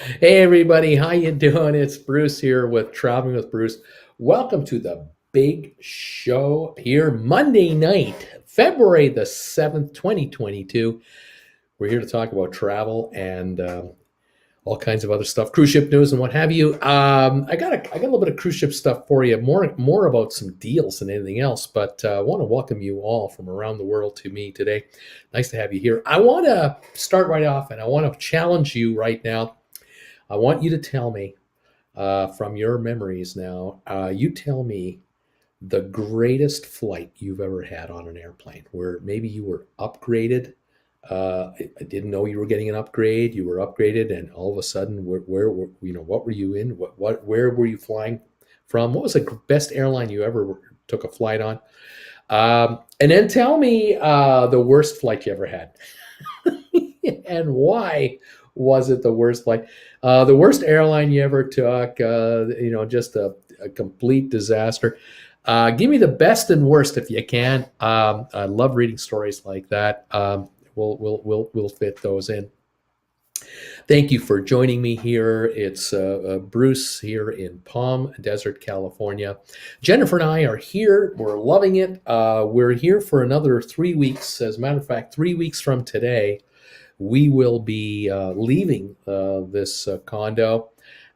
Hey everybody, how you doing? It's Bruce here with Traveling with Bruce. Welcome to the big show here Monday night, February the 7th, 2022. We're here to talk about travel and all kinds of other stuff, cruise ship news and what have you. I got a little bit of cruise ship stuff for you, more about some deals than anything else. But I want to welcome you all from around the world to me today. Nice to have you here. I want to start right off, and I want to challenge you right now. I want you to tell me from your memories now. You tell me the greatest flight you've ever had on an airplane, where maybe you were upgraded. I didn't know you were getting an upgrade. You were upgraded, and all of a sudden, what were you in? Where were you flying from? What was the best airline you ever took a flight on? And then tell me the worst flight you ever had, and why was it the worst flight? The worst airline you ever took, just a complete disaster. Give me the best and worst if you can. I love reading stories like that. We'll fit those in. Thank you for joining me here. It's Bruce here in Palm Desert, California. Jennifer and I are here. We're loving it. We're here for another 3 weeks. As a matter of fact, 3 weeks from today, we will be leaving this condo,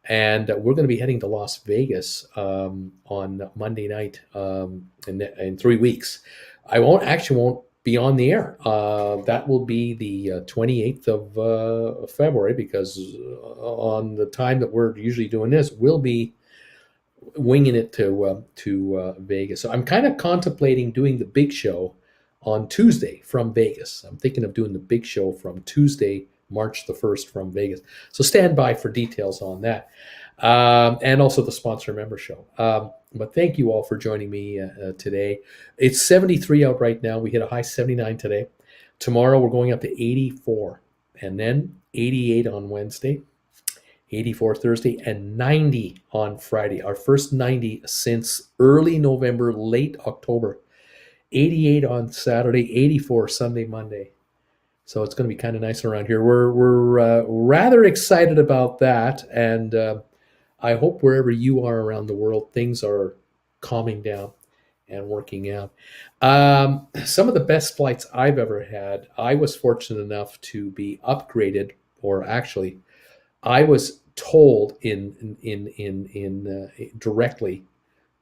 and we're going to be heading to Las Vegas on Monday night in 3 weeks. I won't be on the air. That will be the 28th of February, because on the time that we're usually doing this, we'll be winging it to Vegas. So I'm kind of contemplating doing the big show on Tuesday from Vegas. I'm thinking of doing the big show from Tuesday, March the 1st from Vegas. So stand by for details on that. And also the sponsor member show. But thank you all for joining me today. It's 73 out right now. We hit a high 79 today. Tomorrow we're going up to 84, and then 88 on Wednesday, 84 Thursday, and 90 on Friday. Our first 90 since early November, late October. 88 on Saturday, 84 Sunday, Monday. So it's going to be kind of nice around here. We're rather excited about that, and I hope wherever you are around the world, things are calming down and working out. Some of the best flights I've ever had, I was fortunate enough to be upgraded, or actually, I was told in directly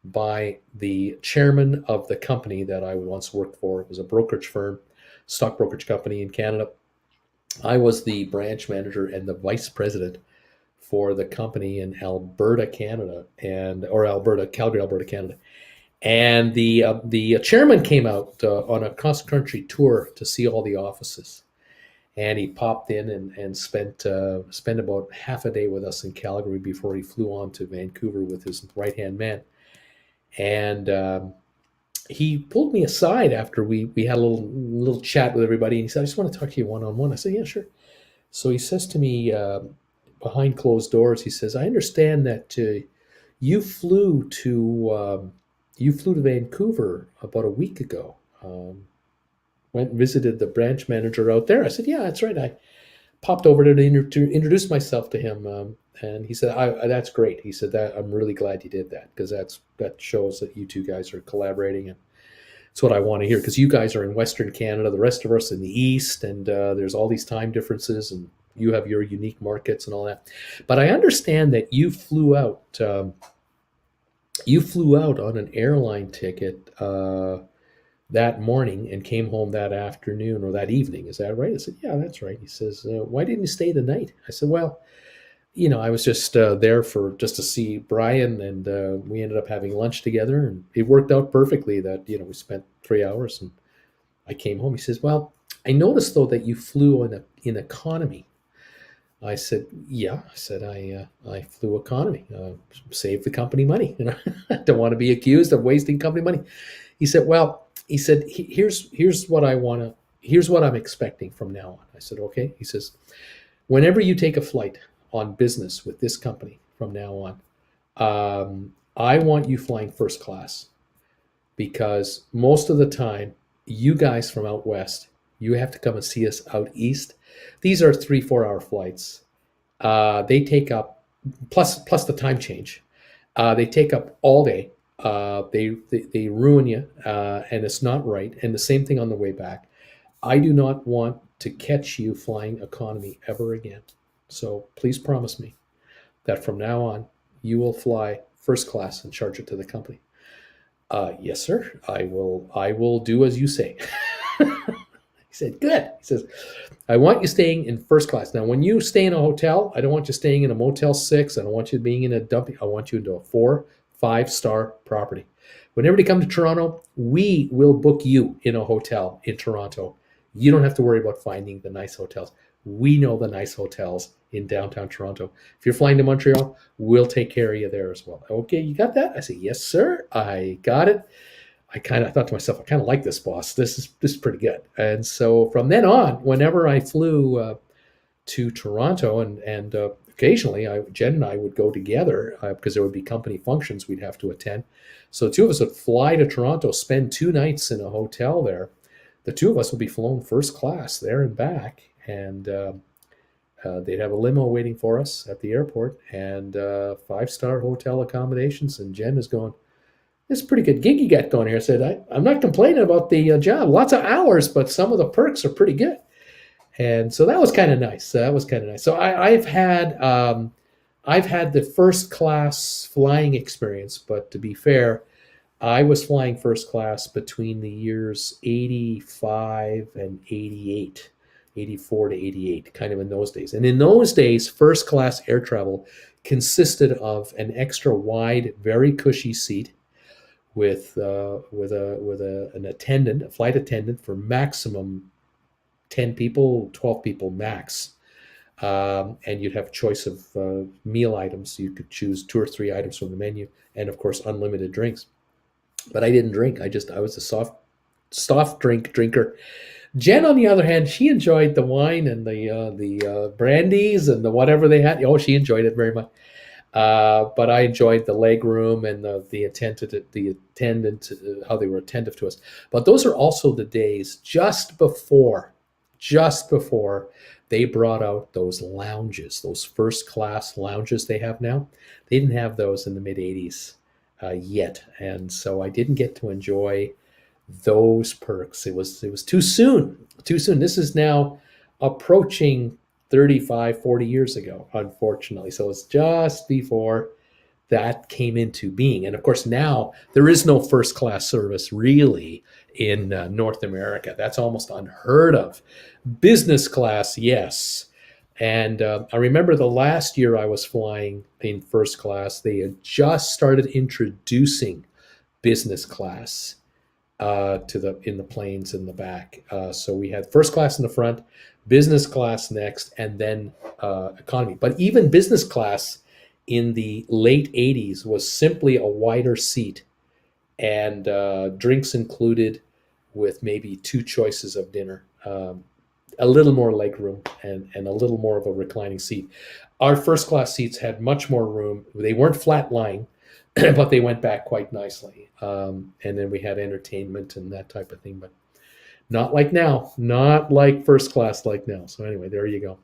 by the chairman of the company that I once worked for. It was a brokerage firm, stock brokerage company in Canada. I was the branch manager and the vice president for the company in Alberta, Canada, Calgary, Alberta, Canada. And the chairman came out on a cross country tour to see all the offices, and he popped in and spent about half a day with us in Calgary before he flew on to Vancouver with his right hand man. And he pulled me aside after we had a little chat with everybody, and he said, "I just want to talk to you one on one." I said, "Yeah, sure." So he says to me, behind closed doors, he says, "I understand that you flew to Vancouver about a week ago. Went and visited the branch manager out there." I said, "Yeah, that's right. I popped over there to introduce myself to him." And he said, "That's great." He said, "That I'm really glad you did that, because that shows that you two guys are collaborating, and it's what I want to hear, because you guys are in Western Canada, the rest of us in the East, and there's all these time differences, and you have your unique markets and all that. But I understand that you flew out. You flew out on an airline ticket that morning and came home that afternoon or that evening. Is that right?" I said, "Yeah, that's right." He says, "Why didn't you stay the night?" I said, "Well, I was just there just to see Brian, and we ended up having lunch together, and it worked out perfectly that we spent 3 hours, and I came home." He says, "Well, I noticed though that you flew in economy." I said, "Yeah." I said, I flew economy, save the company money. I don't want to be accused of wasting company money." He said, "Well," he said, here's what I want to, here's what I'm expecting from now on." I said, "Okay." He says, "Whenever you take a flight on business with this company from now on, I want you flying first class, because most of the time, you guys from out west, you have to come and see us out east. These are 3-4 hour flights, They take up plus the time change. They take up all day. They ruin you, and it's not right. And the same thing on the way back. I do not want to catch you flying economy ever again. So please promise me that from now on you will fly first class and charge it to the company. Yes, sir. I will. I will do as you say. He said, "Good." He says, "I want you staying in first class. Now, when you stay in a hotel, I don't want you staying in a Motel 6. I don't want you being in a dumpy. I want you into a 4, 5-star property. Whenever you come to Toronto, we will book you in a hotel in Toronto. You don't have to worry about finding the nice hotels. We know the nice hotels in downtown Toronto. If you're flying to Montreal, we'll take care of you there as well." Okay, you got that? I said, "Yes, sir. I got it." I thought to myself, I kind of like this, boss. This is pretty good. And so from then on, whenever I flew to Toronto, and occasionally Jen and I would go together because there would be company functions we'd have to attend. So the two of us would fly to Toronto, spend 2 nights in a hotel there. The two of us would be flown first class there and back, and they'd have a limo waiting for us at the airport, and 5-star hotel accommodations. And Jen is going, "It's a pretty good gig you got going here." I said, I'm not complaining about the job. Lots of hours, but some of the perks are pretty good. And so that was kind of nice. So I've had the first class flying experience, but to be fair, I was flying first class between the years 85 and 88, 84 to 88, kind of in those days. And in those days, first class air travel consisted of an extra wide, very cushy seat with an attendant, a flight attendant for maximum 10 people, 12 people max. And you'd have a choice of meal items. You could choose 2 or 3 items from the menu, and of course, unlimited drinks. But I didn't drink. I was a soft drink drinker. Jen, on the other hand, she enjoyed the wine and the brandies and the whatever they had. Oh, she enjoyed it very much. But I enjoyed the leg room and the attendant, how they were attentive to us. But those are also the days just before they brought out those lounges, those first class lounges they have now. They didn't have those in the mid 80s yet, and so I didn't get to enjoy those perks. It was too soon. This is now approaching 35, 40 years ago, unfortunately. So it's just before that came into being. And of course, now there is no first class service really in North America. That's almost unheard of. Business class, yes. And I remember the last year I was flying in first class, they had just started introducing business class in the planes in the back. So we had first class in the front, business class next, and then economy. But even business class in the late 80s was simply a wider seat and drinks included with maybe 2 choices of dinner, a little more leg room and a little more of a reclining seat. Our first class seats had much more room. They weren't flat lying, but they went back quite nicely. And then we had entertainment and that type of thing, but not like now, not like first class like now. So anyway, there you go.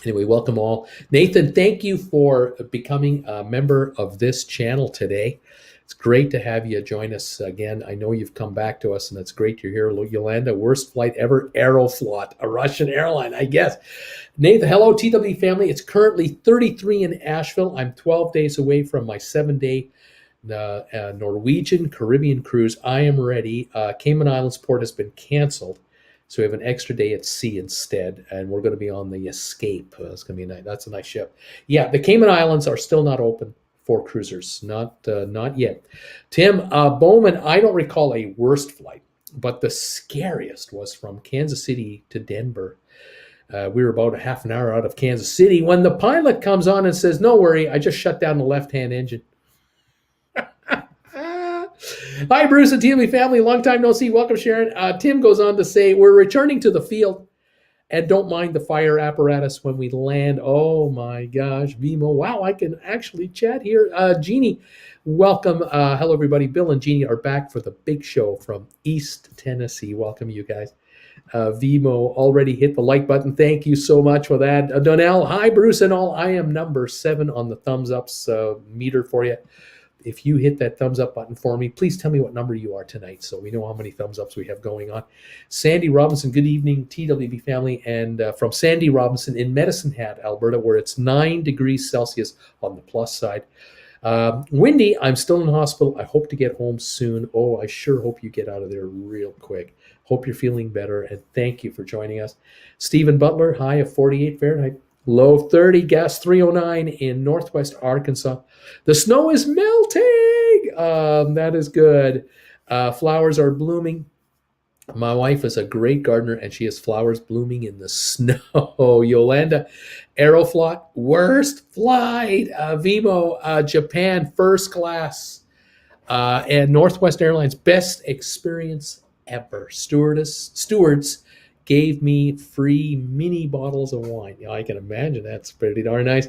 Anyway, welcome all. Nathan, thank you for becoming a member of this channel today. It's great to have you join us again. I know you've come back to us, and it's great you're here. Yolanda, worst flight ever, Aeroflot, a Russian airline, I guess. Nathan, hello, TW family. It's currently 33 in Asheville. I'm 12 days away from my 7-day Norwegian Caribbean cruise. I am ready. Cayman Islands port has been canceled, so we have an extra day at sea instead, and we're going to be on the Escape. It's going to be that's a nice ship. Yeah, the Cayman Islands are still not open for cruisers, not yet. Tim Bowman, I don't recall a worst flight, but the scariest was from Kansas City to Denver. We were about a half an hour out of Kansas City when the pilot comes on and says, "No worry, I just shut down the left-hand engine." Hi, Bruce and TLB family. Long time no see. Welcome, Sharon. Tim goes on to say, "We're returning to the field and don't mind the fire apparatus when we land." Oh my gosh, Vimo. Wow, I can actually chat here. Jeannie, welcome. Hello, everybody. Bill and Jeannie are back for the big show from East Tennessee. Welcome, you guys. Vimo already hit the like button. Thank you so much for that. Donnell, hi, Bruce and all. I am number 7 on the thumbs ups meter for you. If you hit that thumbs up button for me, please tell me what number you are tonight so we know how many thumbs ups we have going on. Sandy Robinson, good evening, TWB family. And from Sandy Robinson in Medicine Hat, Alberta, where it's 9 degrees Celsius on the plus side. Wendy, I'm still in the hospital. I hope to get home soon. Oh, I sure hope you get out of there real quick. Hope you're feeling better, and thank you for joining us. Stephen Butler, high of 48 Fahrenheit. Low 30, gas 309 in northwest Arkansas. The snow is melting. That is good. Flowers are blooming. My wife is a great gardener, and she has flowers blooming in the snow. Yolanda, Aeroflot, worst flight. Vimo, Japan, first class. And Northwest Airlines, best experience ever. Stewards gave me free mini bottles of wine. I can imagine that's pretty darn nice.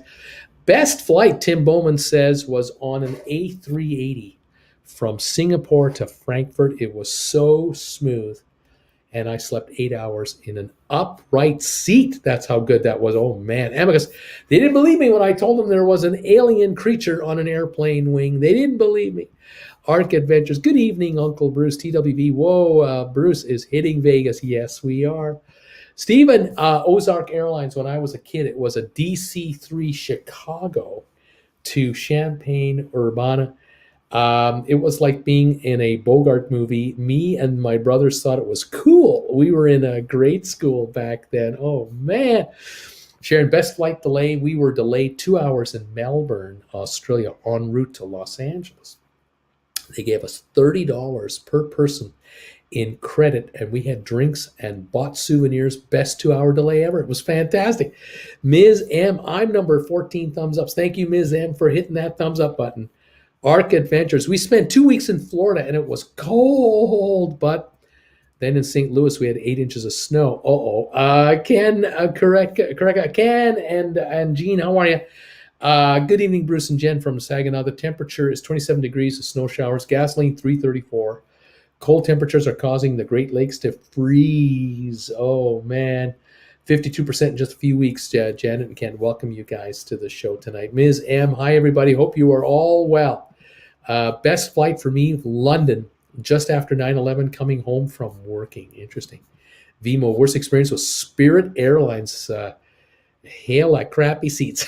Best flight, Tim Bowman says, was on an A380 from Singapore to Frankfurt. It was so smooth, and I slept 8 hours in an upright seat. That's how good that was. Oh, man. Amicus, they didn't believe me when I told them there was an alien creature on an airplane wing. They didn't believe me. Arc Adventures. Good evening, Uncle Bruce, TWB. Whoa, Bruce is hitting Vegas. Yes, we are. Stephen, Ozark Airlines, when I was a kid, it was a DC-3 Chicago to Champaign, Urbana. It was like being in a Bogart movie. Me and my brothers thought it was cool. We were in a grade school back then. Oh, man. Sharon, best flight delay. We were delayed 2 hours in Melbourne, Australia, en route to Los Angeles. They gave us $30 per person in credit, and we had drinks and bought souvenirs. Best 2-hour delay ever. It was fantastic. Ms. M, I'm number 14 thumbs ups. Thank you, Ms. M, for hitting that thumbs up button. Arc Adventures. We spent 2 weeks in Florida, and it was cold, but then in St. Louis, we had 8 inches of snow. Ken, correct. Ken and Jean, how are you? Good evening, Bruce and Jen from Saginaw. The temperature is 27 degrees, snow showers, gasoline 334. Cold temperatures are causing the Great Lakes to freeze. Oh, man. 52% in just a few weeks. Janet and Ken, welcome you guys to the show tonight. Ms. M, hi, everybody. Hope you are all well. Best flight for me, London, just after 9/11, coming home from working. Interesting. Vimo, worst experience was Spirit Airlines. Hail like crappy seats.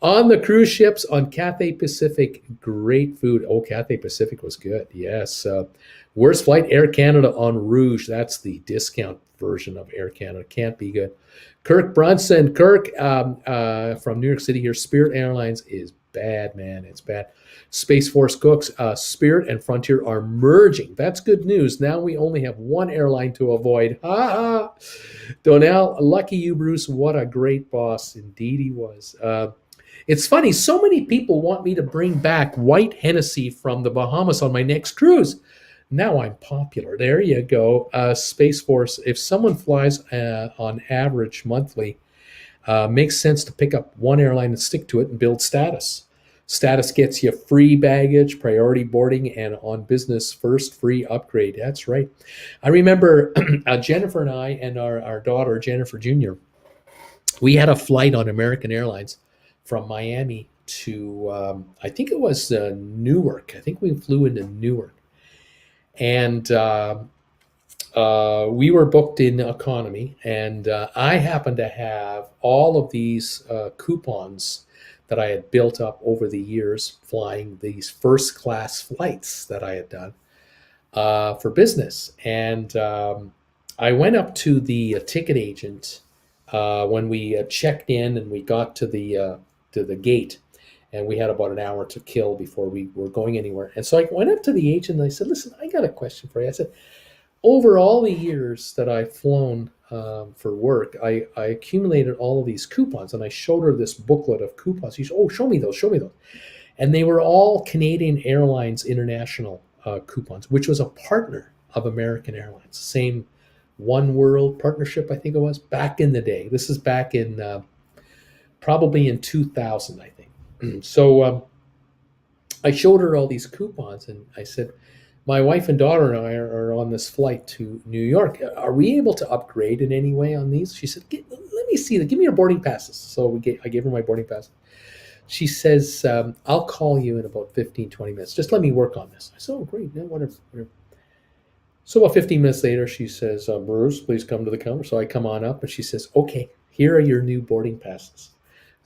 On the cruise ships on Cathay Pacific, great food. Oh, Cathay Pacific was good. Yes. Worst flight, Air Canada on Rouge. That's the discount version of Air Canada. Can't be good. Kirk Brunson. Kirk from New York City here. Spirit Airlines is bad, man. It's bad. Space Force Cooks, Spirit and Frontier are merging. That's good news. Now we only have one airline to avoid. Ha ha. Donnell, lucky you, Bruce. What a great boss. Indeed he was. It's funny. So many people want me to bring back white Hennessy from the Bahamas on my next cruise. Now I'm popular. There you go. Space Force, if someone flies on average monthly, makes sense to pick up one airline and stick to it and build status. Status gets you free baggage, priority boarding, and on business first free upgrade. That's right. I remember Jennifer and I and our daughter, Jennifer Jr., we had a flight on American Airlines from Miami to, I think it was Newark. I think we flew into Newark. And we were booked in economy, and I happened to have all of these coupons that I had built up over the years flying these first class flights that I had done for business. And I went up to the ticket agent when we checked in and we got to the gate, and we had about an hour to kill before we were going anywhere. And so I went up to the agent and I said, listen, I got a question for you. I said, over all the years that I've flown for work, I accumulated all of these coupons, and I showed her this booklet of coupons. She said, oh, show me those. And they were all Canadian Airlines International coupons, which was a partner of American Airlines. Same One World partnership, I think it was, back in the day. This is back in probably in 2000, I think. So I showed her all these coupons, and I said, my wife and daughter and I are on this flight to New York. Are we able to upgrade in any way on these? She said, let me see that. Give me your boarding passes. So I gave her my boarding pass. She says, I'll call you in about 15, 20 minutes. Just let me work on this. I said, oh, great. Yeah, whatever. So about 15 minutes later, she says, Bruce, please come to the counter. So I come on up and she says, okay, here are your new boarding passes.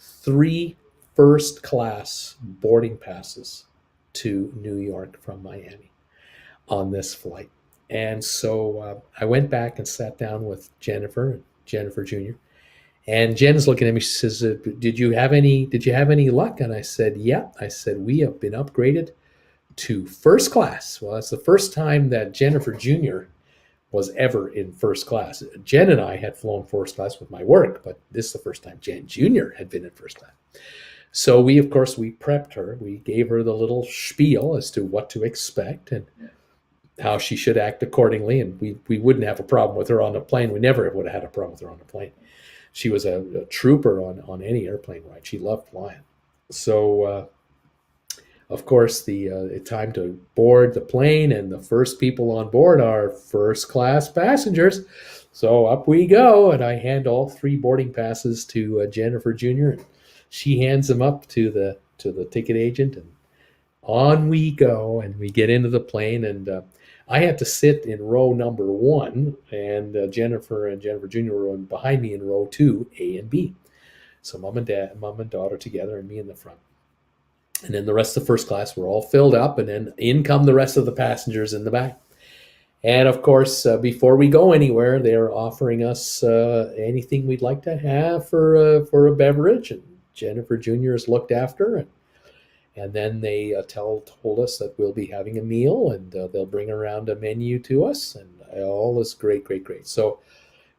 3 first class boarding passes to New York from Miami on this flight. And so I went back and sat down with Jennifer Jr. And Jen's looking at me. She says, "Did you have any luck?" And I said, "Yeah." I said, "We have been upgraded to first class." Well, that's the first time that Jennifer Jr. was ever in first class. Jen and I had flown first class with my work, but this is the first time Jen Jr. had been in first class. So we prepped her. We gave her the little spiel as to what to expect and how she should act accordingly. And we wouldn't have a problem with her on the plane. We never would have had a problem with her on the plane. She was a trooper on any airplane ride. She loved flying. So, of course, the time to board the plane, and the first people on board are first class passengers. So up we go, and I hand all 3 boarding passes to Jennifer Jr. And she hands them up to the ticket agent, and on we go. And we get into the plane, and I had to sit in row number 1, and Jennifer Jr. were behind me in row 2, A and B. So mom and daughter together, and me in the front. And then the rest of the first class were all filled up, and then in come the rest of the passengers in the back. And of course, before we go anywhere, they're offering us anything we'd like to have for a beverage. And Jennifer Jr. is looked after, and then they told us that we'll be having a meal, and they'll bring around a menu to us, and all is great. So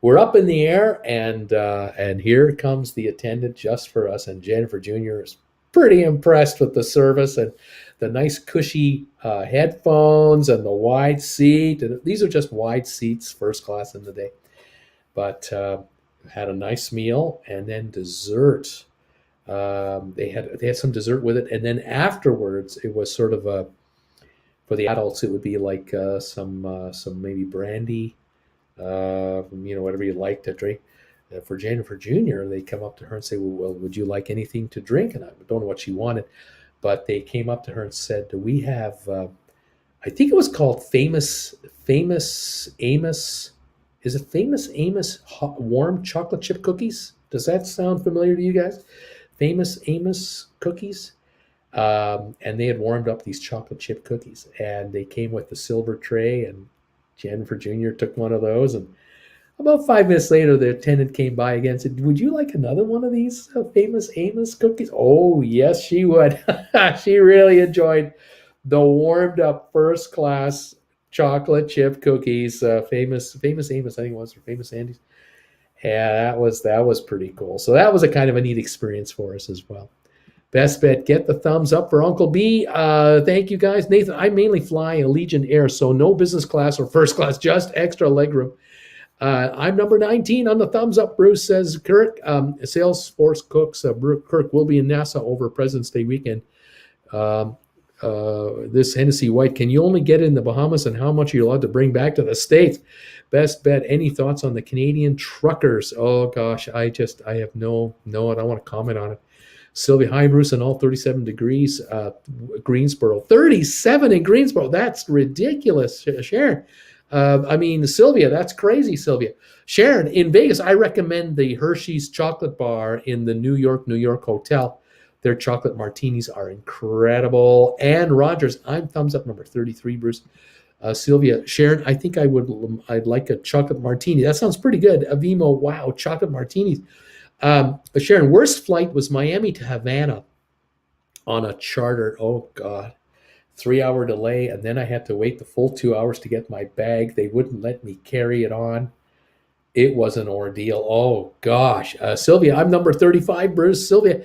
we're up in the air, and here comes the attendant just for us, and Jennifer Jr. is pretty impressed with the service and the nice cushy headphones and the wide seat. And these are just wide seats, first class in the day. But had a nice meal, and then dessert. They had some dessert with it, and then afterwards it was sort of for the adults it would be like some maybe brandy, whatever you like to drink. For Jennifer Jr., they come up to her and say, well, would you like anything to drink? And I don't know what she wanted, but they came up to her and said, do we have, I think it was called Famous Amos. Is it Famous Amos warm chocolate chip cookies? Does that sound familiar to you guys? Famous Amos cookies. And they had warmed up these chocolate chip cookies, and they came with the silver tray, and Jennifer Jr. took one of those, and about 5 minutes later, the attendant came by again and said, would you like another one of these Famous Amos cookies? Oh, yes, she would. She really enjoyed the warmed up first class chocolate chip cookies, Famous Amos, I think it was, or Famous Andy's. Yeah, that was pretty cool. So that was a kind of a neat experience for us as well. Best bet, get the thumbs up for Uncle B. Thank you, guys. Nathan, I mainly fly Allegiant Air, so no business class or first class, just extra legroom. I'm number 19 on the thumbs up, Bruce, says Kirk. Salesforce Cooks, Kirk will be in NASA over President's Day weekend. This Hennessy White, can you only get it in the Bahamas, and how much are you allowed to bring back to the States? Best bet, any thoughts on the Canadian truckers? Oh, gosh, I have no, I don't want to comment on it. Sylvia, hi, Bruce, and all 37 degrees, Greensboro. 37 in Greensboro, that's ridiculous, Sharon. Sylvia, that's crazy, Sylvia. Sharon, in Vegas, I recommend the Hershey's chocolate bar in the New York hotel. Their chocolate martinis are incredible. And Rogers, I'm thumbs up number 33, Bruce. Sylvia, Sharon, I think I'd like a chocolate martini. That sounds pretty good. Avimo, wow, chocolate martinis. Sharon, worst flight was Miami to Havana on a charter. Oh, God. 3-hour delay, and then I had to wait the full 2 hours to get my bag. They wouldn't let me carry it on. It was an ordeal. Oh, gosh. Sylvia, I'm number 35, Bruce. Sylvia,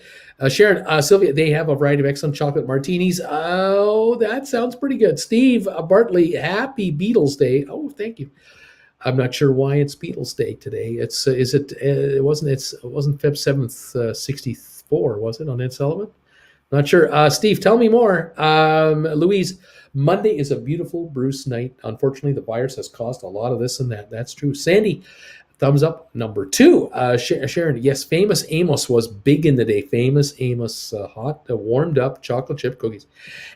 Sharon, Sylvia, they have a variety of excellent chocolate martinis. Oh, that sounds pretty good. Steve Bartley, happy Beatles Day. Oh, thank you. I'm not sure why it's Beatles Day today. It wasn't Feb 7th, 64, was it, on Ed Sullivan? Not sure. Steve, tell me more. Louise, Monday is a beautiful Bruce night. Unfortunately, the virus has caused a lot of this and that. That's true. Sandy, thumbs up. Number two, Sharon, yes, Famous Amos was big in the day. Famous Amos, hot, warmed up chocolate chip cookies.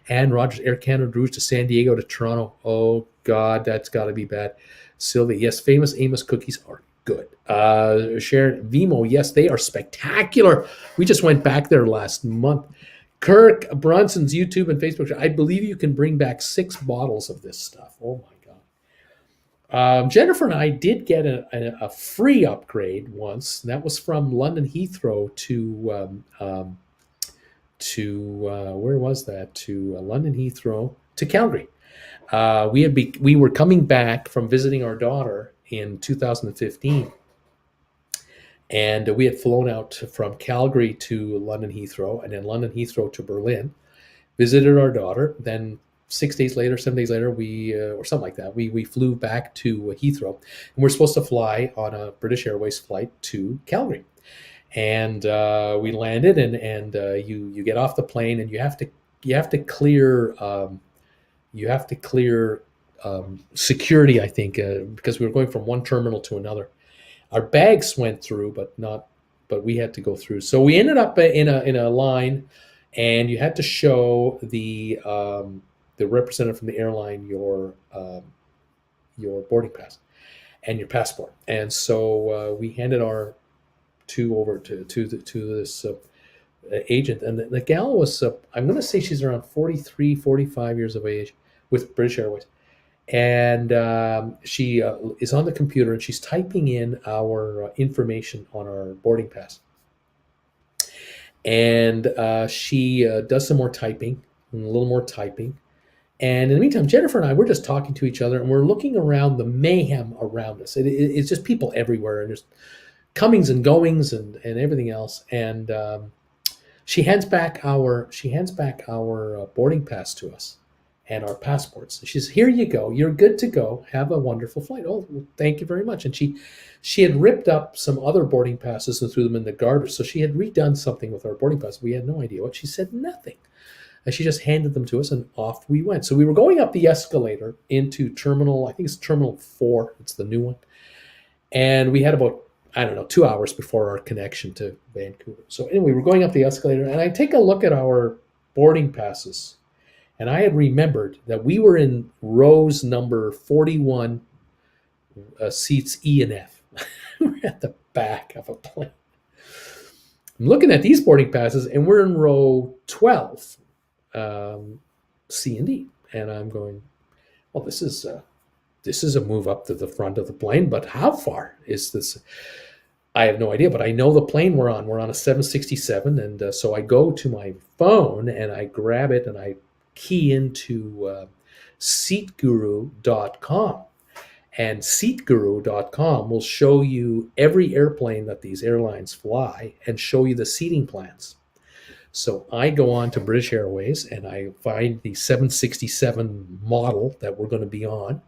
And Rogers, Air Canada Rouge to San Diego to Toronto. Oh, God, that's got to be bad. Sylvia, yes, Famous Amos cookies are good. Sharon, Vimo, yes, they are spectacular. We just went back there last month. Kirk Bronson's YouTube and Facebook. I believe you can bring back 6 bottles of this stuff. Oh my God. Jennifer and I did get a free upgrade once. That was from London Heathrow to where was that? To London Heathrow to Calgary. We were coming back from visiting our daughter in 2015. And we had flown out from Calgary to London Heathrow, and then London Heathrow to Berlin, visited our daughter. Then 6 days later, 7 days later, or something like that, we flew back to Heathrow. And we're supposed to fly on a British Airways flight to Calgary. And we landed, and you get off the plane, and you have to clear security, I think, because we were going from one terminal to another. Our bags went through, but we had to go through. So we ended up in a line, and you had to show the representative from the airline your boarding pass and your passport. And so we handed our two over to this agent, and the gal was I'm going to say she's around 43, 45 years of age with British Airways. And she is on the computer, and she's typing in our information on our boarding pass. And she does some more typing, and a little more typing. And in the meantime, Jennifer and I, we're just talking to each other, and we're looking around the mayhem around us. It's just people everywhere, and there's comings and goings and everything else. And she hands back our boarding pass to us and our passports. She says, "Here you go. You're good to go. Have a wonderful flight." Oh, well, thank you very much. And she had ripped up some other boarding passes and threw them in the garbage. So she had redone something with our boarding pass. We had no idea what. She said nothing. And she just handed them to us, and off we went. So we were going up the escalator into terminal, I think it's Terminal 4. It's the new one. And we had about, 2 hours before our connection to Vancouver. So anyway, we're going up the escalator, and I take a look at our boarding passes. And I had remembered that we were in rows number 41, seats E and F. We're at the back of a plane. I'm looking at these boarding passes, and we're in row 12, C and D. And I'm going, well, this is a move up to the front of the plane, but how far is this? I have no idea, but I know the plane we're on. We're on a 767, and so I go to my phone, and I grab it, and I key into seatguru.com, and seatguru.com will show you every airplane that these airlines fly and show you the seating plans. So I go on to British Airways, and I find the 767 model that we're going to be on,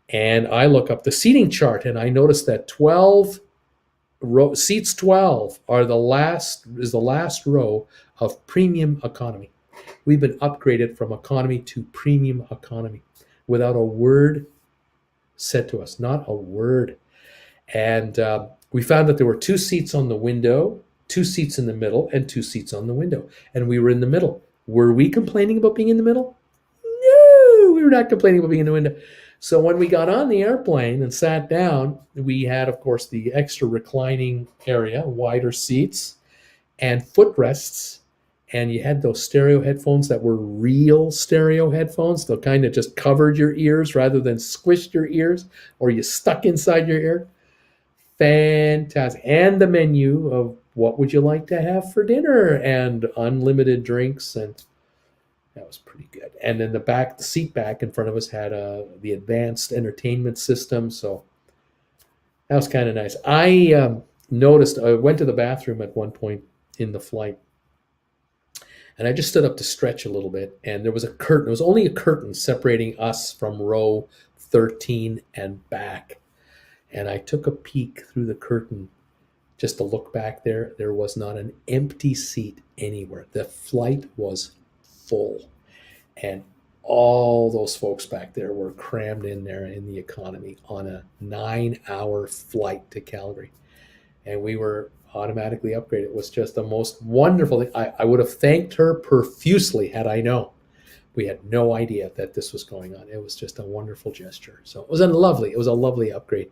and I look up the seating chart, and I notice that seats 12 is the last row of premium economy. We've been upgraded from economy to premium economy without a word said to us, not a word. And we found that there were 2 seats on the window, 2 seats in the middle, and 2 seats on the window. And we were in the middle. Were we complaining about being in the middle? No, we were not complaining about being in the window. So when we got on the airplane and sat down, we had, of course, the extra reclining area, wider seats, and footrests. And you had those stereo headphones that were real stereo headphones. They kind of just covered your ears rather than squished your ears, or you stuck inside your ear. Fantastic. And the menu of what would you like to have for dinner, and unlimited drinks, and that was pretty good. And then the seat back in front of us had the advanced entertainment system. So that was kind of nice. I noticed, I went to the bathroom at one point in the flight, and I just stood up to stretch a little bit, and there was a curtain. There was only a curtain separating us from row 13 and back. And I took a peek through the curtain just to look back there. There was not an empty seat anywhere. The flight was full. And all those folks back there were crammed in there in the economy on a 9-hour flight to Calgary. And we were automatically upgraded. It was just the most wonderful thing. I would have thanked her profusely had I known. We had no idea that this was going on. It was just a wonderful gesture. So it was a lovely upgrade.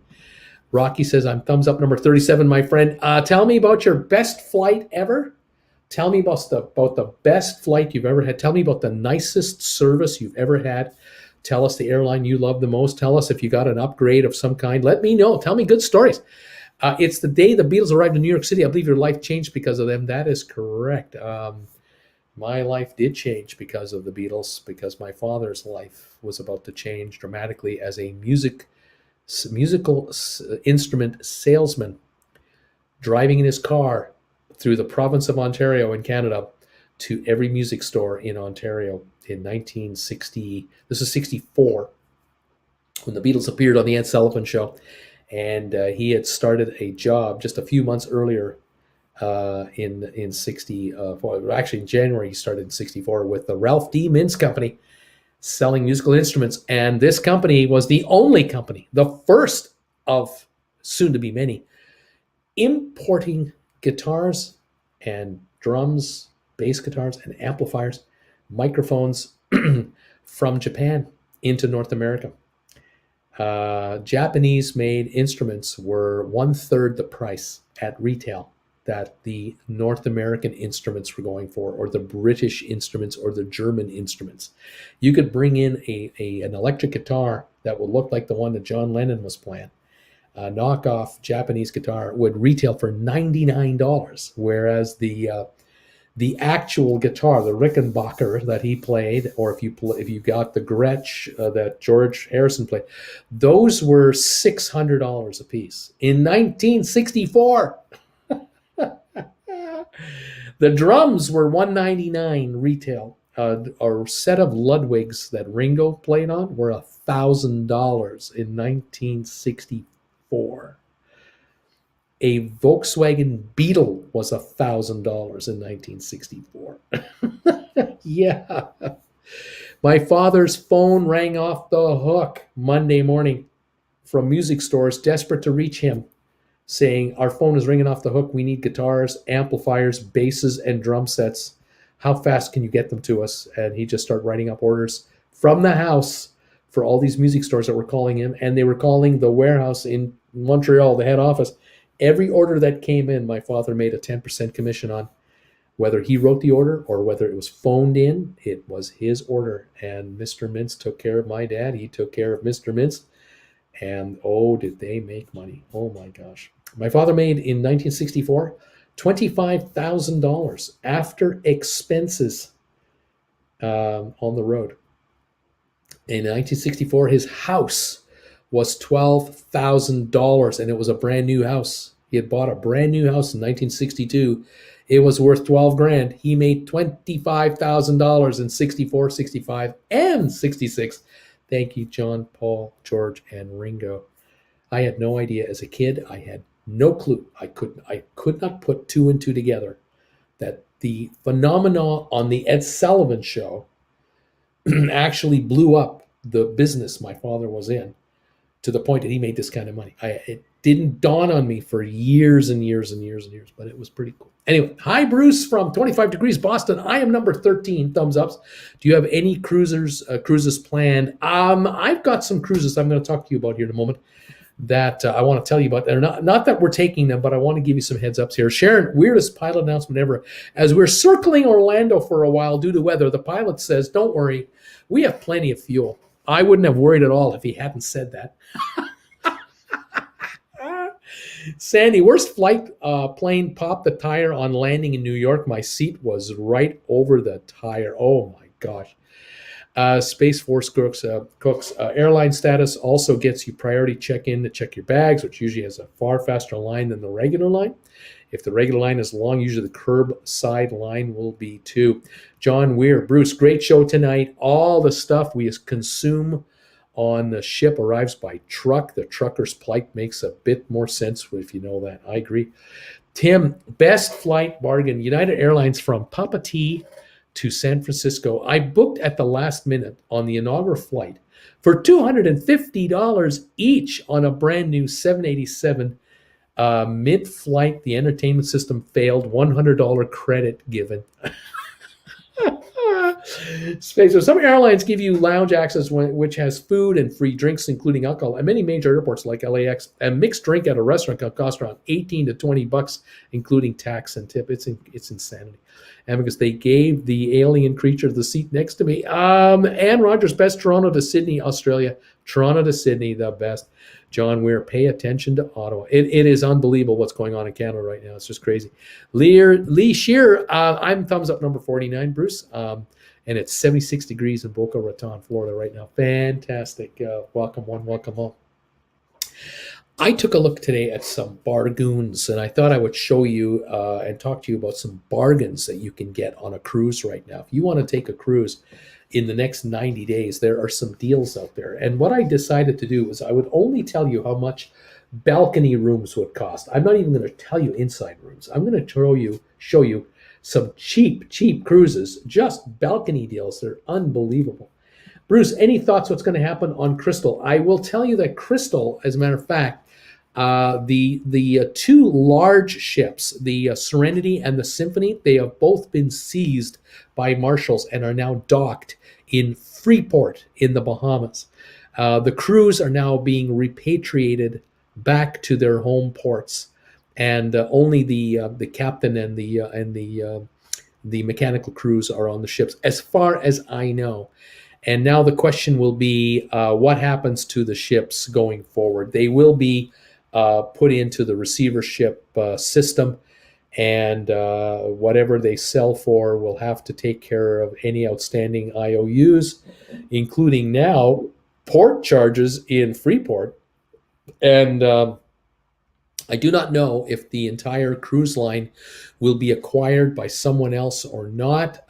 Rocky says, I'm thumbs up number 37, my friend. Tell me about your best flight ever. Tell me about the best flight you've ever had. Tell me about the nicest service you've ever had. Tell us the airline you love the most. Tell us if you got an upgrade of some kind. Let me know. Tell me good stories. It's the day the Beatles arrived in New York City. I believe your life changed because of them. That is correct. My life did change because of the Beatles, because my father's life was about to change dramatically as a musical instrument salesman, driving in his car through the province of Ontario in Canada to every music store in Ontario in 1960. This is 64 when the Beatles appeared on the Ed Sullivan Show. And he had started a job just a few months earlier in 64. Actually, in January, he started in 64 with the Ralph D. Mintz Company selling musical instruments. And this company was the only company, the first of soon to be many, importing guitars and drums, bass guitars and amplifiers, microphones from Japan into North America. Japanese-made instruments were 1/3 the price at retail that the North American instruments were going for, or the British instruments, or the German instruments. You could bring in an electric guitar that would look like the one that John Lennon was playing. A knockoff Japanese guitar would retail for $99, whereas the actual guitar, the Rickenbacker that he played, or if you got the Gretsch that George Harrison played, those were $600 a piece in 1964. The drums were $199 retail. A set of Ludwigs that Ringo played on were $1,000 in 1964. A Volkswagen Beetle was $1,000 in 1964. Yeah. My father's phone rang off the hook Monday morning from music stores desperate to reach him, saying, our phone is ringing off the hook. We need guitars, amplifiers, basses, and drum sets. How fast can you get them to us? And he just started writing up orders from the house for all these music stores that were calling him. And they were calling the warehouse in Montreal, the head office. Every order that came in, my father made a 10% commission on. Whether he wrote the order or whether it was phoned in, it was his order. And Mr. Mintz took care of my dad. He took care of Mr. Mintz. And oh, did they make money. Oh my gosh. My father made in 1964 $25,000 after expenses on the road. In 1964, his house was $12,000, and it was a brand new house. He had bought a brand new house in 1962. It was worth $12,000. He made $25,000 in 64, 65, and 66. Thank you, John, Paul, George, and Ringo. I had no idea as a kid. I had no clue. I could not put two and two together that the phenomenon on the Ed Sullivan Show actually blew up the business my father was in to the point that he made this kind of money. It didn't dawn on me for years and years and years and years, but it was pretty cool. Anyway, hi, Bruce from 25 Degrees Boston. I am number 13, thumbs ups. Do you have any cruises planned? I've got some cruises I'm going to talk to you about here in a moment that I want to tell you about. They're not that we're taking them, but I want to give you some heads ups here. Sharon, weirdest pilot announcement ever. As we're circling Orlando for a while due to weather, the pilot says, don't worry, we have plenty of fuel. I wouldn't have worried at all if he hadn't said that. Sandy, worst flight plane popped the tire on landing in New York. My seat was right over the tire. Oh my gosh. Space Force Cooks airline status also gets you priority check-in to check your bags, which usually has a far faster line than the regular line. If the regular line is long, usually the curbside line will be too. John Weir, Bruce, great show tonight. All the stuff we consume on the ship arrives by truck. The trucker's plight makes a bit more sense if you know that. I agree. Tim, best flight bargain, United Airlines from Papatee to San Francisco. I booked at the last minute on the inaugural flight for $250 each on a brand new 787. Mid-flight, the entertainment system failed. $100 credit given. Space. So some airlines give you lounge access, which has food and free drinks, including alcohol. At many major airports like LAX, a mixed drink at a restaurant can cost around $18 to $20, including tax and tip. It's insanity. And because they gave the alien creature the seat next to me. Ann Rogers, best Toronto to Sydney, Australia. Toronto to Sydney, the best. John Weir, pay attention to Ottawa. It is unbelievable what's going on in Canada right now. It's just crazy. Lee Shear, I'm thumbs up number 49, Bruce. And it's 76 degrees in Boca Raton, Florida right now. Fantastic. Welcome one, welcome all. I took a look today at some bargains, and I thought I would show you and talk to you about some bargains that you can get on a cruise right now. If you want to take a cruise in the next 90 days, there are some deals out there. And what I decided to do was I would only tell you how much balcony rooms would cost. I'm not even going to tell you inside rooms. I'm going to show you some cheap cruises, just balcony deals. They're unbelievable. Bruce, any thoughts what's going to happen on Crystal? I will tell you that Crystal, as a matter of fact, the two large ships, the Serenity and the Symphony, they have both been seized by marshals and are now docked in Freeport in the Bahamas. The crews are now being repatriated back to their home ports, and only the captain and the mechanical crews are on the ships, as far as I know. And now the question will be, what happens to the ships going forward? They will be put into the receivership system, and whatever they sell for will have to take care of any outstanding IOUs, including now port charges in Freeport. And I do not know if the entire cruise line will be acquired by someone else or not.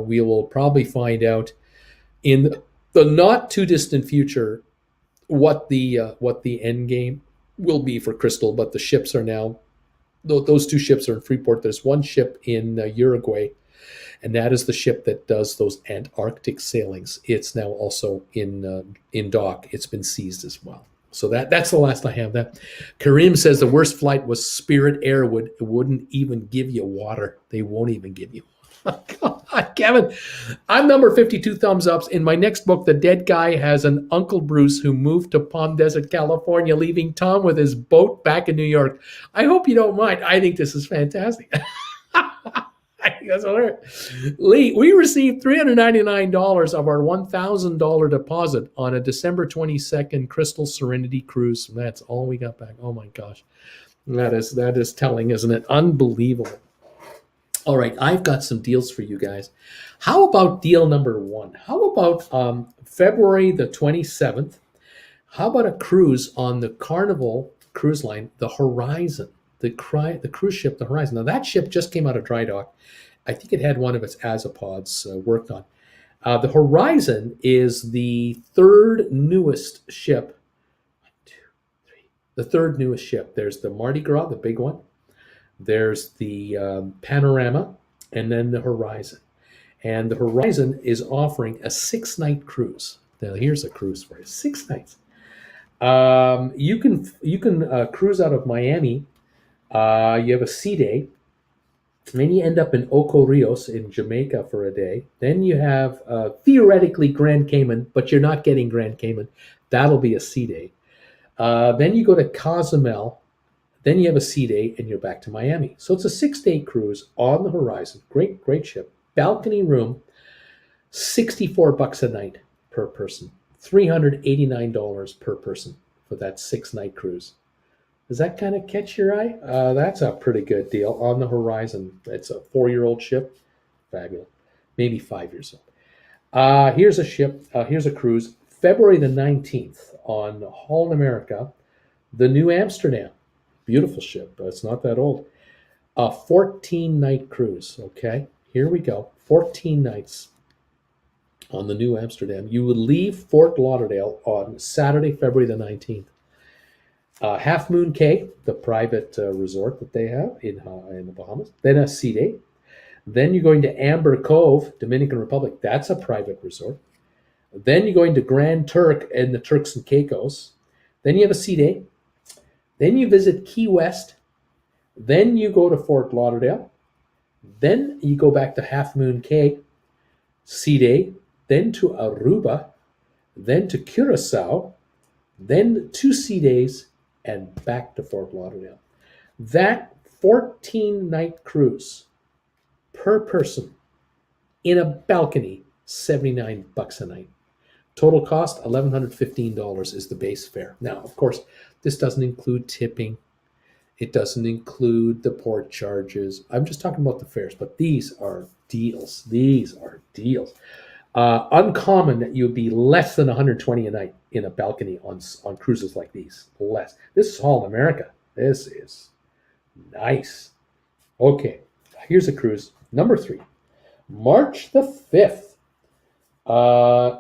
We will probably find out in the not too distant future what the end game will be for Crystal. But the ships are now, those two ships are in Freeport. There's one ship in Uruguay, and that is the ship that does those Antarctic sailings. It's now also in dock. It's been seized as well. So that's the last I have. That Kareem says the worst flight was Spirit Air. Wouldn't even give you water. They won't even give you. God, Kevin, I'm number 52 thumbs ups. In my next book, The Dead Guy has an Uncle Bruce who moved to Palm Desert, California, leaving Tom with his boat back in New York. I hope you don't mind. I think this is fantastic. I think that's hilarious. Lee, we received $399 of our $1,000 deposit on a December 22nd Crystal Serenity cruise. That's all we got back. Oh my gosh. That is telling, isn't it? Unbelievable. All right, I've got some deals for you guys. How about deal number one? How about February the 27th? How about a cruise on the Carnival Cruise Line, the Horizon, the cruise ship, the Horizon. Now, that ship just came out of dry dock. I think it had one of its azipods worked on. The Horizon is the third newest ship. 1, 2, 3. The third newest ship. There's the Mardi Gras, the big one. There's the Panorama, and then the Horizon. And the Horizon is offering a 6-night cruise. Now, here's a cruise for you. 6 nights. You can cruise out of Miami. You have a sea day. Then you end up in Ocho Rios in Jamaica for a day. Then you have theoretically Grand Cayman, but you're not getting Grand Cayman. That'll be a sea day. Then you go to Cozumel. Then you have a sea day, and you're back to Miami. So it's a 6-day cruise on the Horizon. Great ship. Balcony room, $64 a night per person. $389 per person for that 6-night cruise. Does that kind of catch your eye? That's a pretty good deal on the Horizon. It's a 4-year-old ship. Fabulous. Maybe 5 years old. Here's a ship. Here's a cruise. February the 19th on Holland America, the New Amsterdam. Beautiful ship, but it's not that old. A 14-night cruise, okay? Here we go. 14 nights on the New Amsterdam. You would leave Fort Lauderdale on Saturday, February the 19th. Half Moon Cay, the private resort that they have in the Bahamas. Then a sea day. Then you're going to Amber Cove, Dominican Republic. That's a private resort. Then you're going to Grand Turk and the Turks and Caicos. Then you have a sea day. Then you visit Key West. Then you go to Fort Lauderdale. Then you go back to Half Moon Cay, sea day. Then to Aruba. Then to Curacao. Then 2 sea days and back to Fort Lauderdale. That 14-night cruise per person in a balcony, $79 a night. Total cost, $1,115 is the base fare. Now, of course, this doesn't include tipping. It doesn't include the port charges. I'm just talking about the fares, but these are deals. These are deals. Uncommon that you would be less than 120 a night in a balcony on cruises like these. Less. This is all America. This is nice. Okay, here's a cruise. Number 3, March the 5th.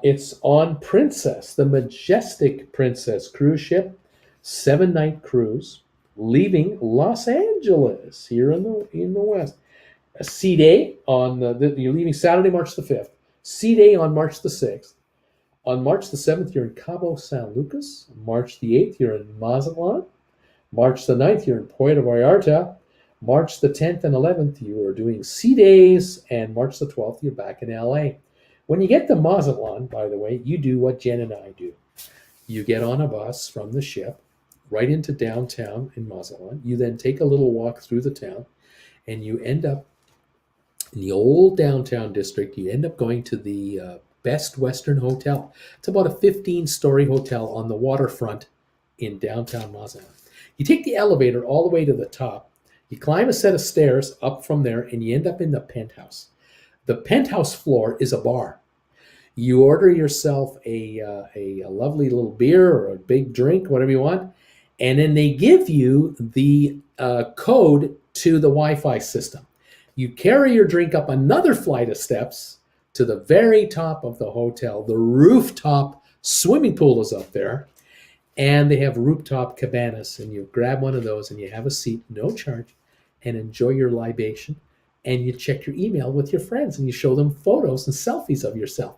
It's on Princess, the Majestic Princess cruise ship, 7-night cruise, leaving Los Angeles here in the West. A sea day on you're leaving Saturday, March the 5th. Sea day on March the 6th. On March the 7th, you're in Cabo San Lucas. March the 8th, you're in Mazatlan. March the 9th, you're in Puerto Vallarta. March the 10th and 11th, you are doing sea days. And March the 12th, you're back in LA. When you get to Mazatlan, by the way, you do what Jen and I do. You get on a bus from the ship right into downtown in Mazatlan. You then take a little walk through the town, and you end up in the old downtown district. You end up going to the Best Western Hotel. It's about a 15-story hotel on the waterfront in downtown Mazatlan. You take the elevator all the way to the top. You climb a set of stairs up from there, and you end up in the penthouse. The penthouse floor is a bar. You order yourself a lovely little beer or a big drink, whatever you want, and then they give you the code to the Wi-Fi system. You carry your drink up another flight of steps to the very top of the hotel. The rooftop swimming pool is up there, and they have rooftop cabanas, and you grab one of those and you have a seat, no charge, and enjoy your libation. And you check your email with your friends, and you show them photos and selfies of yourself.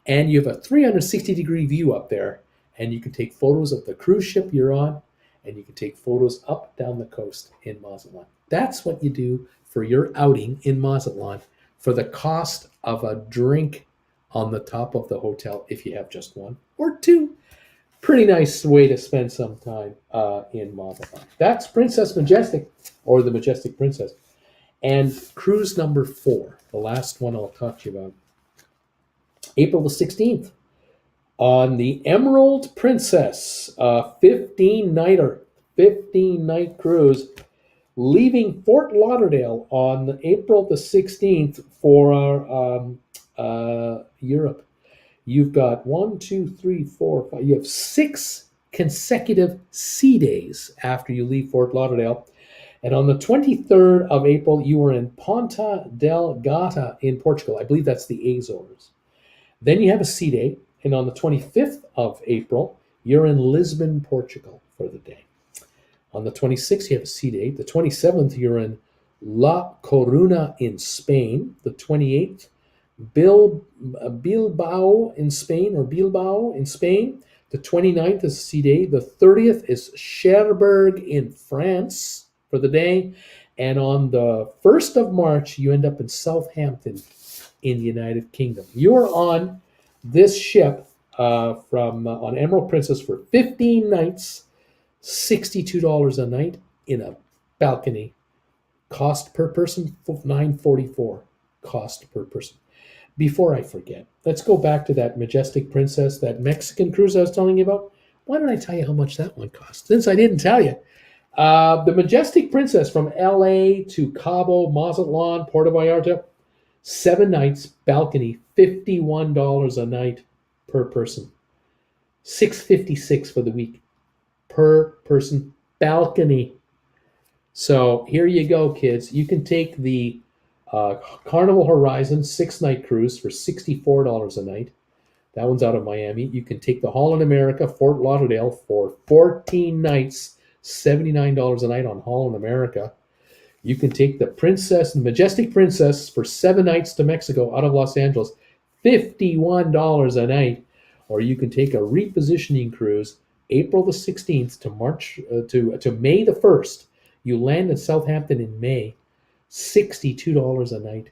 And you have a 360-degree view up there, and you can take photos of the cruise ship you're on, and you can take photos up down the coast in Mazatlan. That's what you do for your outing in Mazatlan for the cost of a drink on the top of the hotel if you have just one or two. Pretty nice way to spend some time in Mazatlan. That's Princess Majestic, or the Majestic Princess. And cruise number 4, the last one I'll talk to you about, April the 16th, on the Emerald Princess, 15-night cruise, leaving Fort Lauderdale on April the 16th for Europe. You've got 1, 2, 3, 4, 5. You have 6 consecutive sea days after you leave Fort Lauderdale. And on the 23rd of April, you were in Ponta Delgada in Portugal. I believe that's the Azores. Then you have a sea day. And on the 25th of April, you're in Lisbon, Portugal for the day. On the 26th, you have a sea day. The 27th, you're in La Coruna in Spain. The 28th, Bilbao in Spain. The 29th is a sea day. The 30th is Cherbourg in France for the day. And on the 1st of March, you end up in Southampton in the United Kingdom. You're on this ship on Emerald Princess for 15 nights, $62 a night in a balcony. Cost per person, $944 cost per person. Before I forget, let's go back to that Majestic Princess, that Mexican cruise I was telling you about. Why don't I tell you how much that one cost, since I didn't tell you? The Majestic Princess from LA to Cabo, Mazatlan, Puerto Vallarta, 7 nights, balcony, $51 a night per person. $656 for the week per person, balcony. So here you go, kids. You can take the Carnival Horizon 6-night cruise for $64 a night. That one's out of Miami. You can take the Holland America Fort Lauderdale for 14 nights, $79 a night on Holland America. You can take the Princess, the Majestic Princess, for 7 nights to Mexico out of Los Angeles, $51 a night, or you can take a repositioning cruise April the 16th to March to May the 1st. You land in Southampton in May, $62 a night,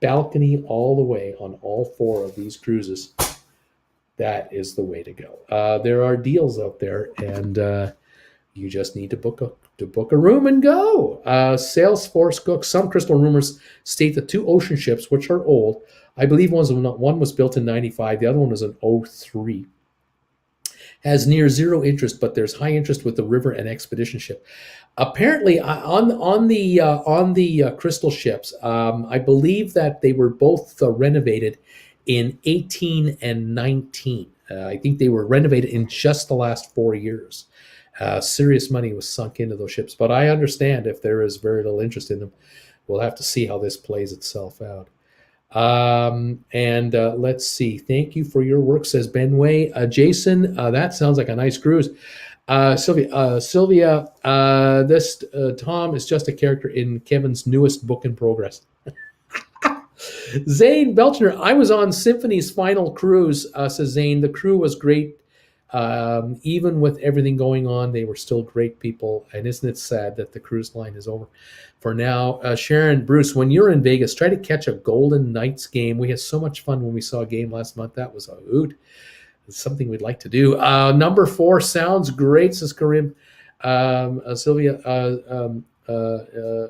balcony all the way on all four of these cruises. That is the way to go. There are deals out there, and you just need to book a room and go. Salesforce Cook. Some Crystal rumors state that two ocean ships, which are old, I believe one was built in '95, the other one was in '03, has near zero interest, but there's high interest with the river and expedition ship. Apparently, on the Crystal ships, I believe that they were both renovated in 18 and 19. I think they were renovated in just the last 4 years. Serious money was sunk into those ships, but I understand if there is very little interest in them. We'll have to see how this plays itself out. And let's see. Thank you for your work, says Benway. Jason, that sounds like a nice cruise. Sylvia, this Tom is just a character in Kevin's newest book in progress. Zane Belchner, I was on Symphony's final cruise, says Zane. The crew was great. Even with everything going on, they were still great people. And isn't it sad that the cruise line is over for now? Sharon, Bruce, when you're in Vegas, try to catch a Golden Knights game. We had so much fun when we saw a game last month. That was a hoot. It's something we'd like to do. Number 4 sounds great, says Karim. Sylvia,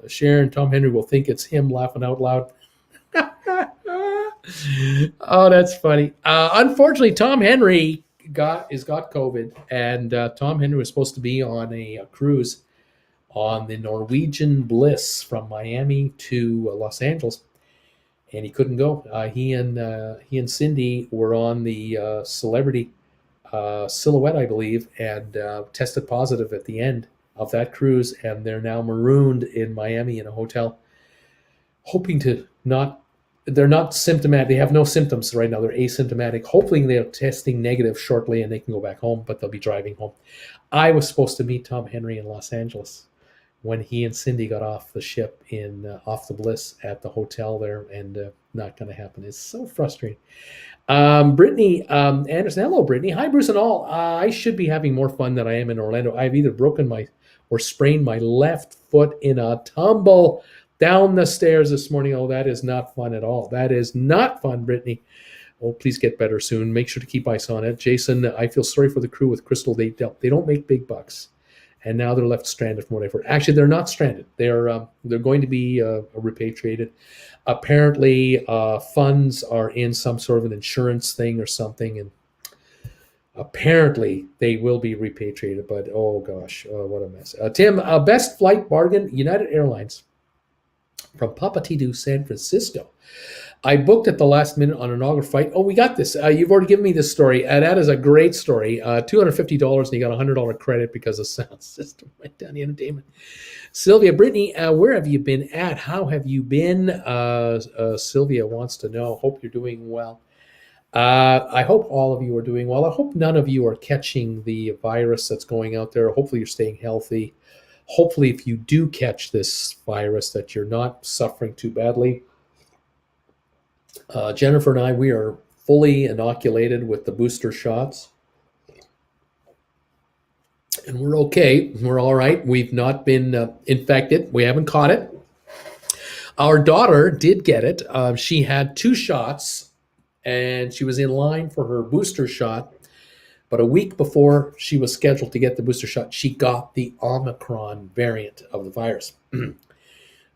Sharon, Tom Henry will think it's him laughing out loud. Oh, that's funny. Unfortunately, Tom Henry got COVID, and Tom Henry was supposed to be on a cruise on the Norwegian Bliss from Miami to Los Angeles, and he couldn't go. He and Cindy were on the Celebrity Silhouette, I believe, and tested positive at the end of that cruise, and they're now marooned in Miami in a hotel, hoping to not. They're not symptomatic. They have no symptoms right now. They're asymptomatic. Hopefully they're testing negative shortly and they can go back home, but they'll be driving home. I was supposed to meet Tom Henry in Los Angeles when he and Cindy got off the ship off the Bliss at the hotel there, and not going to happen. It's so frustrating. Brittany Anderson. Hello, Brittany. Hi, Bruce and all. I should be having more fun than I am in Orlando. I've either broken or sprained my left foot in a tumble down the stairs this morning. Oh, that is not fun at all. That is not fun, Brittany. Oh, please get better soon. Make sure to keep ice on it. Jason, I feel sorry for the crew with Crystal. They don't make big bucks, and now they're left stranded from what I've heard. Actually, they're not stranded. They're going to be repatriated. Apparently, funds are in some sort of an insurance thing or something, and apparently they will be repatriated. But oh gosh, what a mess. Tim, best flight bargain, United Airlines. From Papati to San Francisco. I booked at the last minute on an inaugural flight. Oh, we got this. You've already given me this story. That is a great story. $250 and you got a $100 credit because the sound system went down the entertainment. Sylvia, Brittany, where have you been at? How have you been? Sylvia wants to know. Hope you're doing well. I hope all of you are doing well. I hope none of you are catching the virus that's going out there. Hopefully you're staying healthy. Hopefully, if you do catch this virus, that you're not suffering too badly. Jennifer and I, we are fully inoculated with the booster shots. And we're okay. We're all right. We've not been infected. We haven't caught it. Our daughter did get it. She had 2 shots, and she was in line for her booster shot. But a week before she was scheduled to get the booster shot, she got the Omicron variant of the virus.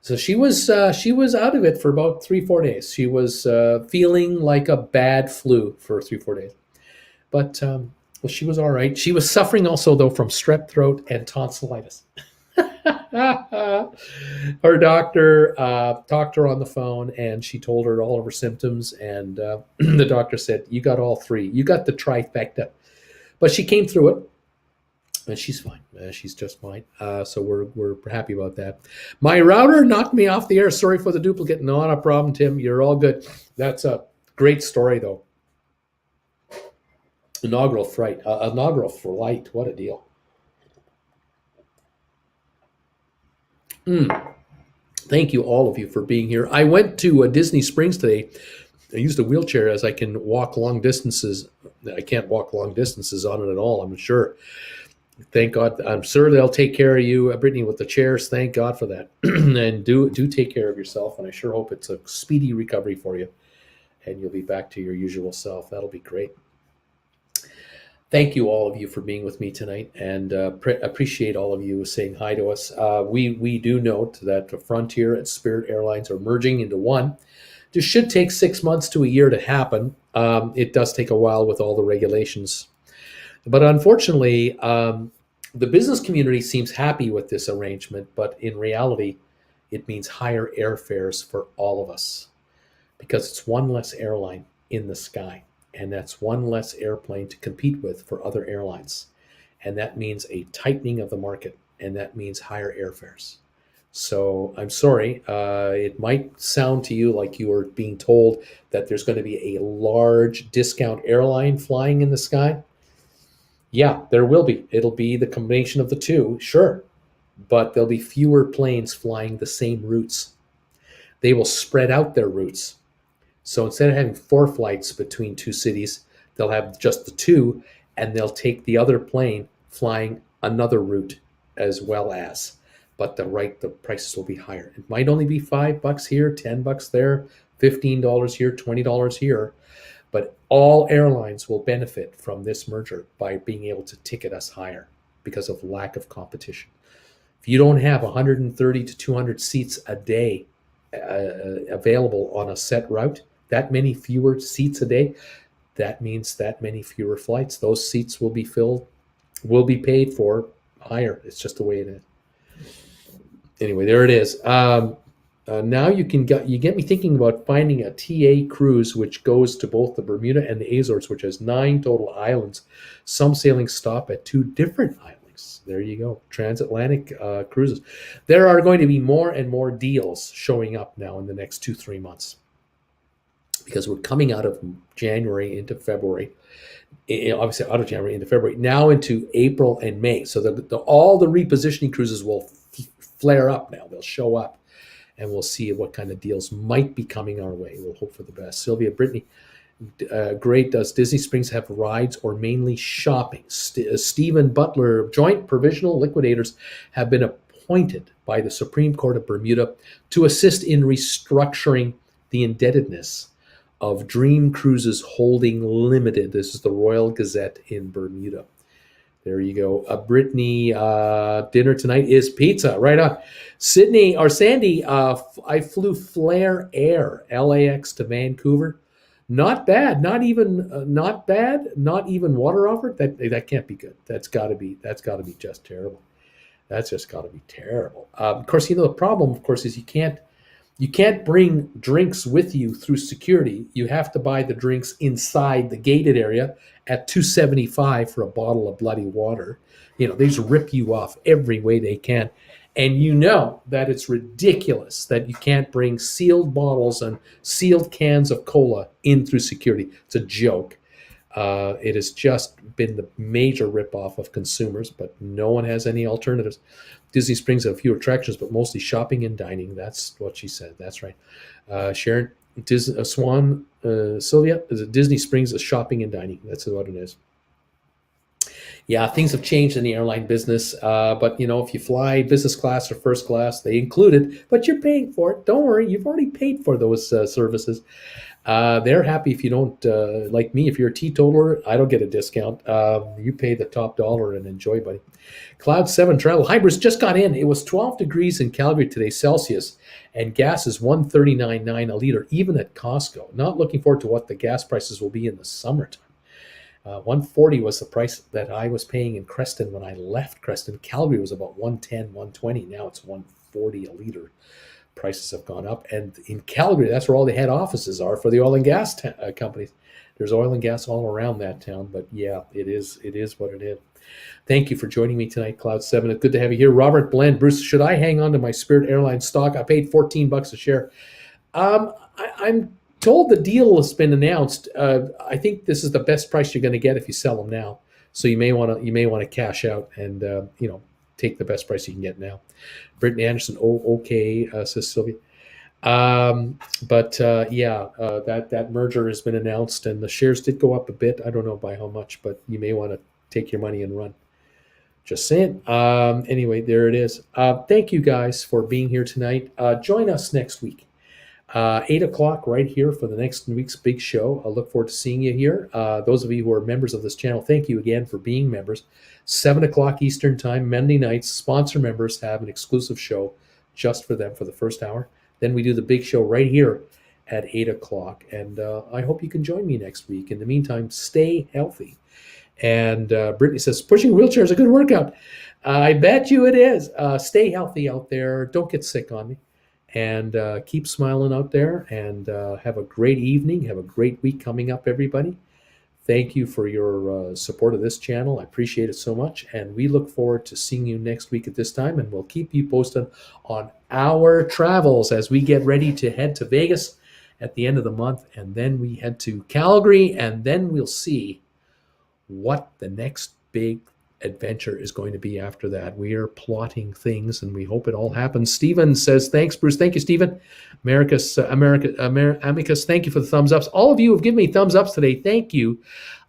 So she was out of it for about 3-4 days. She was feeling like a bad flu for 3-4 days. But well, she was all right. She was suffering also, though, from strep throat and tonsillitis. Her doctor talked to her on the phone, and she told her all of her symptoms. And the doctor said, you got all 3. You got the trifecta. But she came through it, and she's fine. She's just fine. So we're happy about that. My router knocked me off the air. Sorry for the duplicate. Not a problem, Tim. You're all good. That's a great story, though. Inaugural flight. What a deal. Thank you, all of you, for being here. I went to Disney Springs today. I used a wheelchair as I can walk long distances. I can't walk long distances on it at all, I'm sure. Thank God. I'm sure they'll take care of you, Brittany, with the chairs. Thank God for that. And do take care of yourself. And I sure hope it's a speedy recovery for you, and you'll be back to your usual self. That'll be great. Thank you, all of you, for being with me tonight, and appreciate all of you saying hi to us. We do note that Frontier and Spirit Airlines are merging into one. This should take 6 months to a year to happen. It does take a while with all the regulations. But unfortunately, the business community seems happy with this arrangement, but in reality, it means higher airfares for all of us because it's one less airline in the sky, and that's one less airplane to compete with for other airlines. And that means a tightening of the market, and that means higher airfares. So I'm sorry, it might sound to you like you are being told that there's going to be a large discount airline flying in the sky. Yeah, there will be. It'll be the combination of the two, sure. But there'll be fewer planes flying the same routes. They will spread out their routes. So instead of having 4 flights between 2 cities, they'll have just the 2, and they'll take the other plane flying another route as well as. But the prices will be higher. It might only be $5 here, $10 there, $15 here, $20 here. But all airlines will benefit from this merger by being able to ticket us higher because of lack of competition. If you don't have 130 to 200 seats a day available on a set route, that many fewer seats a day, that means that many fewer flights. Those seats will be filled, will be paid for higher. It's just the way it is. Anyway, there it is. Now you get me thinking about finding a TA cruise which goes to both the Bermuda and the Azores, which has 9 total islands. Some sailings stop at 2 different islands. There you go, transatlantic cruises. There are going to be more and more deals showing up now in the next 2-3 months because we're coming out of January into February. Obviously out of January into February, now into April and May. So all the repositioning cruises will flare up now. They'll show up. And we'll see what kind of deals might be coming our way. We'll hope for the best. Sylvia, Brittany, great. Does Disney Springs have rides or mainly shopping? Stephen Butler, joint provisional liquidators have been appointed by the Supreme Court of Bermuda to assist in restructuring the indebtedness of Dream Cruises Holding Limited. This is the Royal Gazette in Bermuda. There you go. Brittany, dinner tonight is pizza. Right on. Sydney or Sandy, I flew Flair Air, LAX to Vancouver. Not bad. Not even Not even water offered. That can't be good. That's got to be just terrible. That's just got to be terrible. Of course, the problem, of course, is you can't bring drinks with you through security. You have to buy the drinks inside the gated area at $2.75 for a bottle of bloody water. They just rip you off every way they can. And you know that it's ridiculous that you can't bring sealed bottles and sealed cans of cola in through security. It's a joke. It has just been the major ripoff of consumers, but no one has any alternatives. Disney Springs have a few attractions, but mostly shopping and dining. That's what she said. That's right. Sharon, Sylvia, Disney Springs is shopping and dining. That's what it is. Yeah, things have changed in the airline business, but if you fly business class or first class, they include it, but you're paying for it. Don't worry, you've already paid for those services. They're happy if you don't, like me, if you're a teetotaler, I don't get a discount. You pay the top dollar and enjoy, buddy. Cloud 7 Travel Hybrids just got in. It was 12 degrees in Calgary today, Celsius, and gas is $1.39.9 a liter, even at Costco. Not looking forward to what the gas prices will be in the summertime. $1.40 was the price that I was paying in Creston when I left Creston. Calgary was about $1.10, $1.20. Now it's $1.40 a liter. Prices have gone up. And in Calgary, that's where all the head offices are for the oil and gas companies. There's oil and gas all around that town. But yeah, it is what it is. Thank you for joining me tonight, Cloud 7. It's good to have you here. Robert Blend, Bruce, should I hang on to my Spirit Airlines stock? I paid $14 a share. I'm told the deal has been announced. I think this is the best price you're going to get if you sell them now. So you may want to cash out and take the best price you can get now. Brittany Anderson, okay, says Sylvia. That merger has been announced, and the shares did go up a bit. I don't know by how much, but you may want to take your money and run. Just saying. Anyway, there it is. Thank you guys for being here tonight. Join us next week. 8 o'clock right here for the next week's big show. I look forward to seeing you here. Those of you who are members of this channel, thank you again for being members. 7 o'clock Eastern time, Monday nights, sponsor members have an exclusive show just for them for the first hour. Then we do the big show right here at 8 o'clock. And I hope you can join me next week. In the meantime, stay healthy. And Brittany says, pushing a wheelchair is a good workout. I bet you it is. Stay healthy out there. Don't get sick on me. And keep smiling out there. And have a great evening. Have a great week coming up, everybody. Thank you for your support of this channel. I appreciate it so much. And we look forward to seeing you next week at this time. And we'll keep you posted on our travels as we get ready to head to Vegas at the end of the month. And then we head to Calgary. And then we'll see what the next big adventure is going to be after that. We are plotting things, and we hope it all happens. Stephen says, thanks, Bruce. Thank you, Stephen. Amicus, thank you for the thumbs ups. All of you have given me thumbs ups today. Thank you.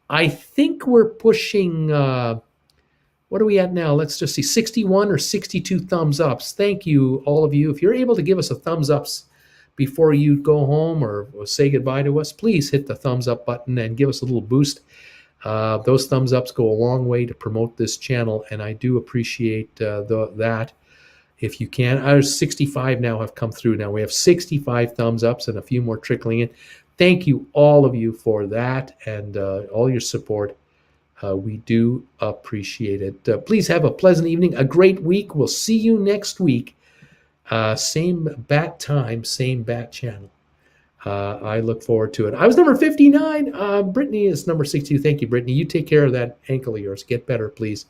I think we're pushing, what are we at now? Let's just see, 61 or 62 thumbs ups. Thank you, all of you. If you're able to give us a thumbs ups before you go home or say goodbye to us, please hit the thumbs up button and give us a little boost. Those thumbs ups go a long way to promote this channel, and I do appreciate that. If you can, ours 65 now have come through. Now we have 65 thumbs ups and a few more trickling in. Thank you, all of you, for that and all your support. We do appreciate it. Please have a pleasant evening, a great week. We'll see you next week. Same bat time, same bat channel. I look forward to it. I was number 59. Brittany is number 62. Thank you, Brittany. You take care of that ankle of yours. Get better, please.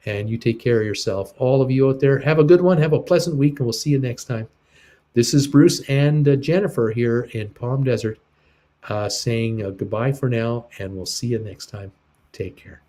And you take care of yourself. All of you out there, have a good one. Have a pleasant week, and we'll see you next time. This is Bruce and Jennifer here in Palm Desert saying goodbye for now, and we'll see you next time. Take care.